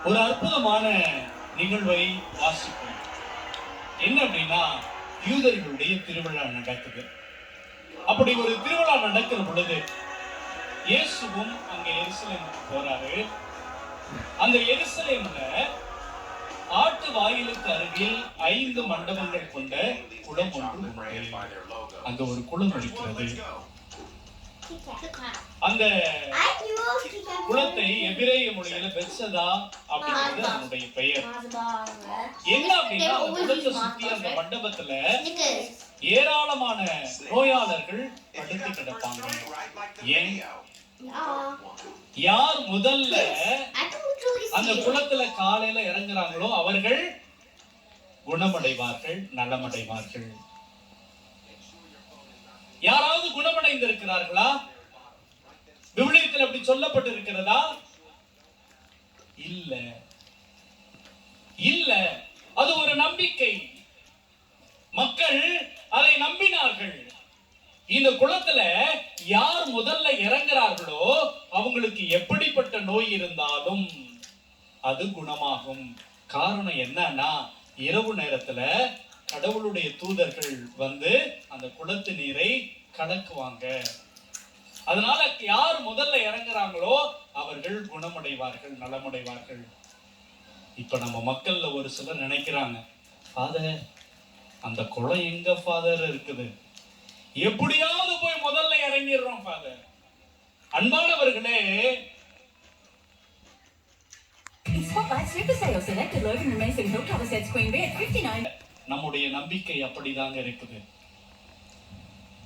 ஒரு அற்புதமான நிகழ்வை வாசிப்போம். என்ன அப்படின்னா, யூதர்களுடைய திருவிழா நடக்குது. அப்படி ஒரு திருவிழா நடக்கிற பொழுது இயேசுவும் அங்க எருசலேமுக்கு போறாரு. அந்த எருசலேம்ல ஆட்டு வாயிலுக்கு அருகில் 5 மண்டபங்கள் கொண்ட குளம் ஒன்று உண்டு. அங்க ஒரு குளம் இருக்கிறது. அந்த குளத்தை எபிரேய மொழியில பெத்சதா அப்படிங்கிறது அதனுடைய பெயர். என்ன அப்படின்னா, அந்த குளத்தை சுத்தி அந்த மண்டபத்துல ஏராளமான நோயாளர்கள் படுத்து கிடப்பாங்க. ஏன்? யார் முதல்ல அந்த குளத்துல காலையில இறங்குறாங்களோ அவர்கள் குணமடைவார்கள், நலமடைவார்கள். யாராவது குணமடைந்திருக்கிறார்களா? விவிலியத்தில் அப்படி சொல்லப்பட்டிருக்கிறதா? இல்ல இல்ல. அது ஒரு நம்பிக்கை. மக்கள் அதை நம்பினார்கள். இந்த குளத்துல யார் முதல்ல இறங்குறார்களோ அவங்களுக்கு எப்படிப்பட்ட நோய் இருந்தாலும் அது குணமாகும். காரணம் என்னன்னா, இரவு நேரத்துல கடவுளுடைய தூதர்கள் வந்து அந்த குளத்து நீரை கலக்குவாங்க. அதனால யார் முதல்ல இறங்குறாங்களோ அவர்கள் குணமடைவார்கள், நலமடைவார்கள். இப்ப நம்ம மக்கள்ல ஒரு சிலர் நினைக்கிறாங்க, ஃபாதர் அந்த குளம் எங்க ஃபாதர் இருக்குது, எப்படியாவது போய் முதல்ல இறங்கிடுறோம் ஃபாதர். அன்பானவர்களே, நம்முடைய நம்பிக்கை அப்படிதாங்க இருக்குது.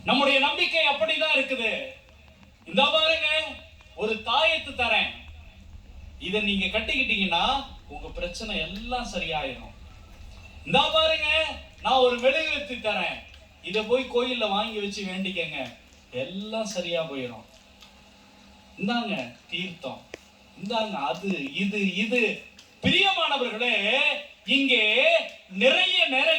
நம்முடைய நம்பிக்கை அப்படிதான் இருக்குது. இந்த பாருங்க, ஒரு தாயத்து தரேன், இத நீங்க கட்டிக்கிட்டீங்கன்னா உங்க பிரச்சனை எல்லாம் சரியாயிடும். இந்த பாருங்க, நான் ஒரு மெழுகுவர்த்தி தரேன், இத போய் கோயில்ல வாங்கி வச்சு வேண்டிக்கங்க, எல்லாம் சரியா போயிடும். இந்தாங்க தீர்த்தம், இந்தாங்க அது இது இது. பிரியமானவர்களே, இங்கே நிறைய நேரம்